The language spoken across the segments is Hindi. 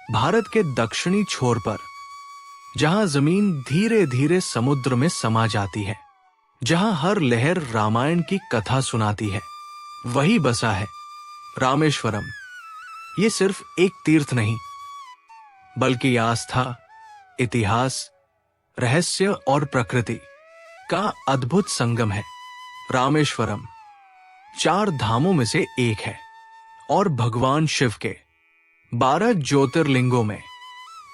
भारत के दक्षिणी छोर पर, जहां जमीन धीरे धीरे समुद्र में समा जाती है, जहां हर लहर रामायण की कथा सुनाती है, वही बसा है रामेश्वरम। ये सिर्फ एक तीर्थ नहीं, बल्कि आस्था, इतिहास, रहस्य और प्रकृति का अद्भुत संगम है। रामेश्वरम 4 धामों में से एक है और भगवान शिव के 12 ज्योतिर्लिंगों में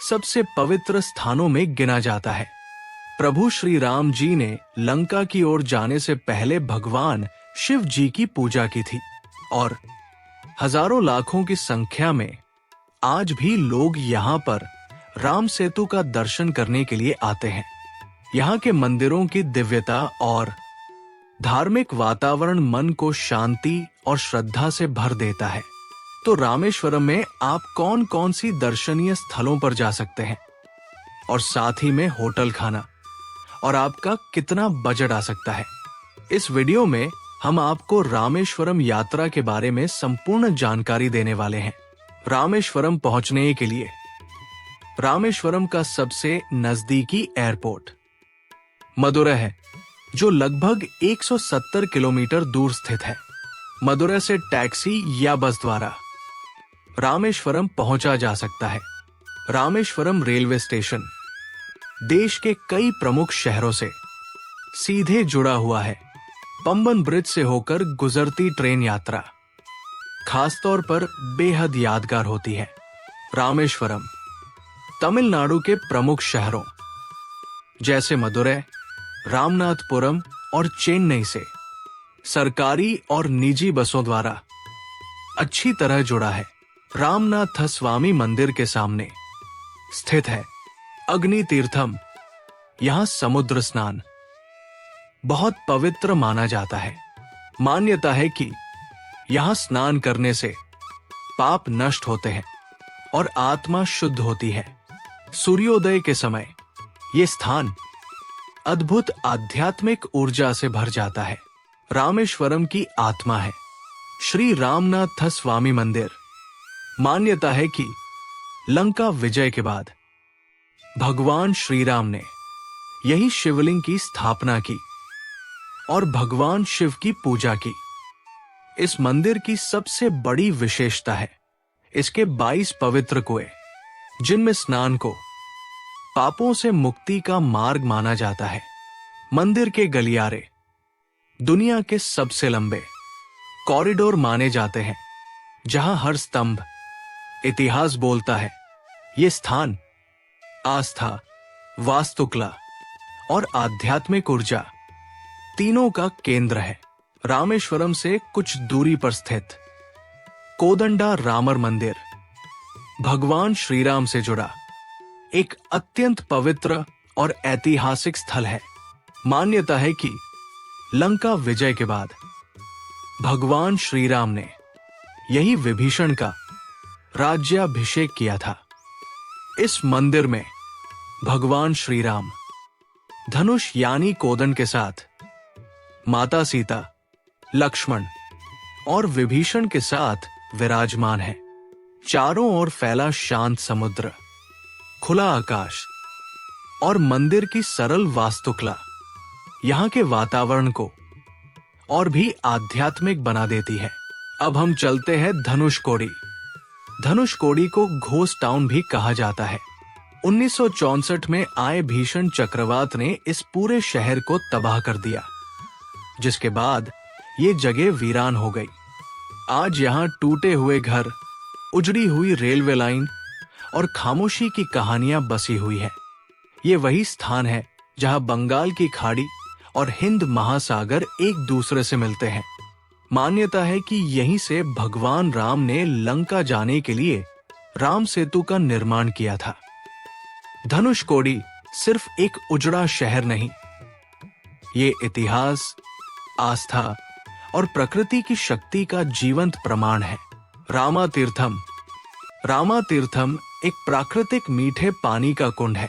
सबसे पवित्र स्थानों में गिना जाता है। प्रभु श्री राम जी ने लंका की ओर जाने से पहले भगवान शिव जी की पूजा की थी और हजारों लाखों की संख्या में आज भी लोग यहाँ पर राम सेतु का दर्शन करने के लिए आते हैं। यहाँ के मंदिरों की दिव्यता और धार्मिक वातावरण मन को शांति और श्रद्धा से भर देता है। तो रामेश्वरम में आप कौन कौन सी दर्शनीय स्थलों पर जा सकते हैं और साथ ही में होटल खाना और आपका कितना बजट आ सकता है, इस वीडियो में हम आपको रामेश्वरम यात्रा के बारे में संपूर्ण जानकारी देने वाले हैं। रामेश्वरम पहुंचने के लिए रामेश्वरम का सबसे नजदीकी एयरपोर्ट मदुरै है, जो लगभग 170 किलोमीटर दूर स्थित है। मदुरै से टैक्सी या बस द्वारा रामेश्वरम पहुंचा जा सकता है। रामेश्वरम रेलवे स्टेशन देश के कई प्रमुख शहरों से सीधे जुड़ा हुआ है। पंबन ब्रिज से होकर गुजरती ट्रेन यात्रा खासतौर पर बेहद यादगार होती है। रामेश्वरम तमिलनाडु के प्रमुख शहरों जैसे मदुरै, रामनाथपुरम और चेन्नई से सरकारी और निजी बसों द्वारा अच्छी तरह जुड़ा है। रामनाथ स्वामी मंदिर के सामने स्थित है अग्नि तीर्थम। यहां समुद्र स्नान बहुत पवित्र माना जाता है। मान्यता है कि यहां स्नान करने से पाप नष्ट होते हैं और आत्मा शुद्ध होती है। सूर्योदय के समय यह स्थान अद्भुत आध्यात्मिक ऊर्जा से भर जाता है। रामेश्वरम की आत्मा है श्री रामनाथ स्वामी मंदिर। मान्यता है कि लंका विजय के बाद भगवान श्री राम ने यही शिवलिंग की स्थापना की और भगवान शिव की पूजा की। इस मंदिर की सबसे बड़ी विशेषता है इसके 22 पवित्र कुएं, जिनमें स्नान को पापों से मुक्ति का मार्ग माना जाता है। मंदिर के गलियारे दुनिया के सबसे लंबे कॉरिडोर माने जाते हैं, जहां हर स्तंभ इतिहास बोलता है। ये स्थान आस्था, वास्तुकला और आध्यात्मिक ऊर्जा तीनों का केंद्र है। रामेश्वरम से कुछ दूरी पर स्थित कोदंडा रामर मंदिर भगवान श्री राम से जुड़ा एक अत्यंत पवित्र और ऐतिहासिक स्थल है। मान्यता है कि लंका विजय के बाद भगवान श्री राम ने यही विभीषण का राज्याभिषेक किया था। इस मंदिर में भगवान श्री राम धनुष यानी कोदंड के साथ माता सीता, लक्ष्मण और विभीषण के साथ विराजमान है। चारों ओर फैला शांत समुद्र, खुला आकाश और मंदिर की सरल वास्तुकला यहाँ के वातावरण को और भी आध्यात्मिक बना देती है। अब हम चलते हैं धनुषकोडी। धनुषकोडी को घोस्ट टाउन भी कहा जाता है। 1964 में आए भीषण चक्रवात ने इस पूरे शहर को तबाह कर दिया, जिसके बाद ये जगह वीरान हो गई। आज यहाँ टूटे हुए घर, उजड़ी हुई रेलवे लाइन और खामोशी की कहानियां बसी हुई है। ये वही स्थान है जहां बंगाल की खाड़ी और हिंद महासागर एक दूसरे से मिलते हैं। मान्यता है कि यहीं से भगवान राम ने लंका जाने के लिए राम सेतु का निर्माण किया था। धनुषकोडी सिर्फ एक उजड़ा शहर नहीं, ये इतिहास, आस्था और प्रकृति की शक्ति का जीवंत प्रमाण है। रामातीर्थम एक प्राकृतिक मीठे पानी का कुंड है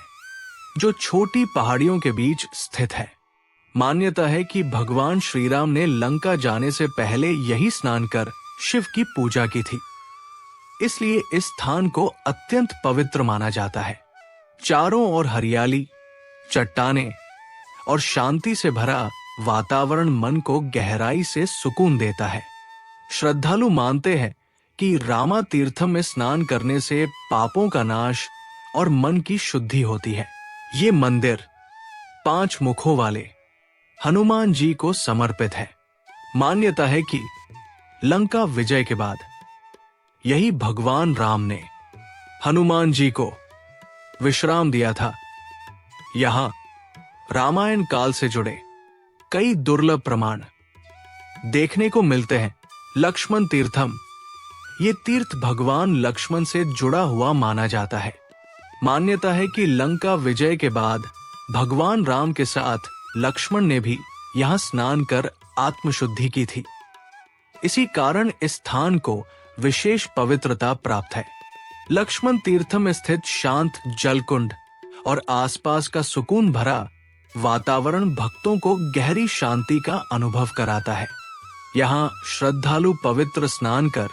जो छोटी पहाड़ियों के बीच स्थित है। मान्यता है कि भगवान श्री राम ने लंका जाने से पहले यही स्नान कर शिव की पूजा की थी। इसलिए इस स्थान को अत्यंत पवित्र माना जाता है। चारों ओर हरियाली, चट्टानें और शांति से भरा वातावरण मन को गहराई से सुकून देता है। श्रद्धालु मानते हैं कि रामा तीर्थम में स्नान करने से पापों का नाश और मन की शुद्धि होती है। ये मंदिर 5 मुखों वाले हनुमान जी को समर्पित है। मान्यता है कि लंका विजय के बाद यही भगवान राम ने हनुमान जी को विश्राम दिया था। यहां रामायण काल से जुड़े कई दुर्लभ प्रमाण देखने को मिलते हैं। लक्ष्मण तीर्थम, ये तीर्थ भगवान लक्ष्मण से जुड़ा हुआ माना जाता है। मान्यता है कि लंका विजय के बाद भगवान राम के साथ लक्ष्मण ने भी यहां स्नान कर आत्मशुद्धि की थी। इसी कारण इस स्थान को विशेष पवित्रता प्राप्त है। लक्ष्मण तीर्थम में स्थित शांत जलकुंड और आसपास का सुकून भरा वातावरण भक्तों को गहरी शांति का अनुभव कराता है। यहाँ श्रद्धालु पवित्र स्नान कर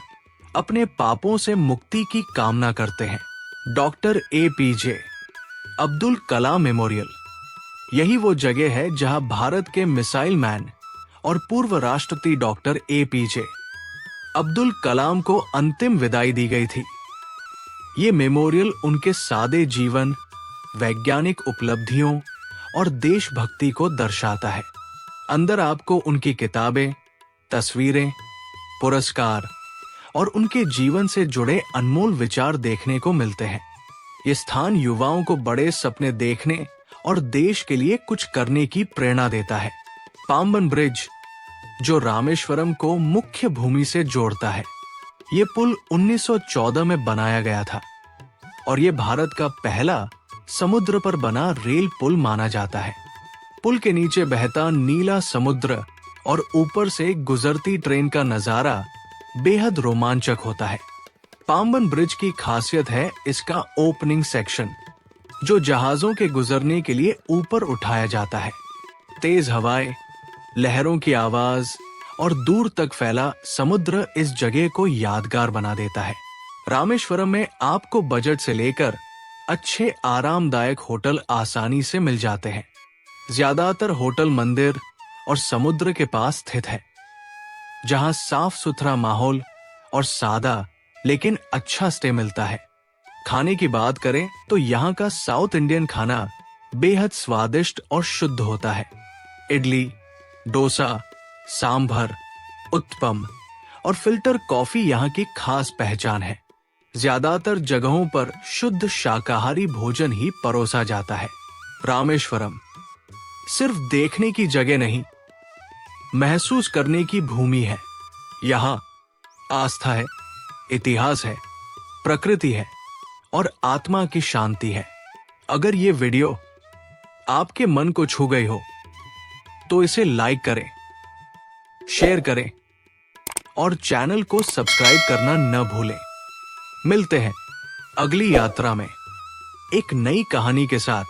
अपने पापों से मुक्ति की कामना करते हैं। Doctor APJ Abdul Kalam memorial, यही वो जगह है जहां भारत के मिसाइल मैन और पूर्व राष्ट्रपति डॉक्टर APJ अब्दुल कलाम को अंतिम विदाई दी गई थी। ये मेमोरियल उनके सादे जीवन, वैज्ञानिक उपलब्धियों और देशभक्ति को दर्शाता है। अंदर आपको उनकी किताबें, तस्वीरें, पुरस्कार और उनके जीवन से जुड़े अनमोल विचार देखने को मिलते हैं। ये स्थान युवाओं को बड़े सपने देखने और देश के लिए कुछ करने की प्रेरणा देता है। पाम्बन ब्रिज, जो रामेश्वरम को मुख्य भूमि से जोड़ता है, ये पुल 1914 में बनाया गया था और ये भारत का पहला समुद्र पर बना रेल पुल माना जाता है। पुल के नीचे बहता नीला समुद्र और ऊपर से गुजरती ट्रेन का नजारा बेहद रोमांचक होता है। पाम्बन ब्रिज की खासियत है इसका ओपनिंग सेक्शन, जो जहाजों के गुजरने के लिए ऊपर उठाया जाता है। तेज हवाएं, लहरों की आवाज और दूर तक फैला समुद्र इस जगह को यादगार बना देता है। रामेश्वरम में आपको बजट से लेकर अच्छे आरामदायक होटल आसानी से मिल जाते हैं। ज्यादातर होटल मंदिर और समुद्र के पास स्थित है, जहां साफ सुथरा माहौल और सादा लेकिन अच्छा स्टे मिलता है। खाने की बात करें तो यहाँ का साउथ इंडियन खाना बेहद स्वादिष्ट और शुद्ध होता है। इडली, डोसा, सांभर, उत्पम और फिल्टर कॉफी यहाँ की खास पहचान है। ज्यादातर जगहों पर शुद्ध शाकाहारी भोजन ही परोसा जाता है। रामेश्वरम सिर्फ देखने की जगह नहीं, महसूस करने की भूमि है। यहाँ आस्था है, इतिहास है, प्रकृति है और आत्मा की शांति है। अगर ये वीडियो आपके मन को छू गई हो तो इसे लाइक करें, शेयर करें और चैनल को सब्सक्राइब करना न भूलें। मिलते हैं अगली यात्रा में एक नई कहानी के साथ।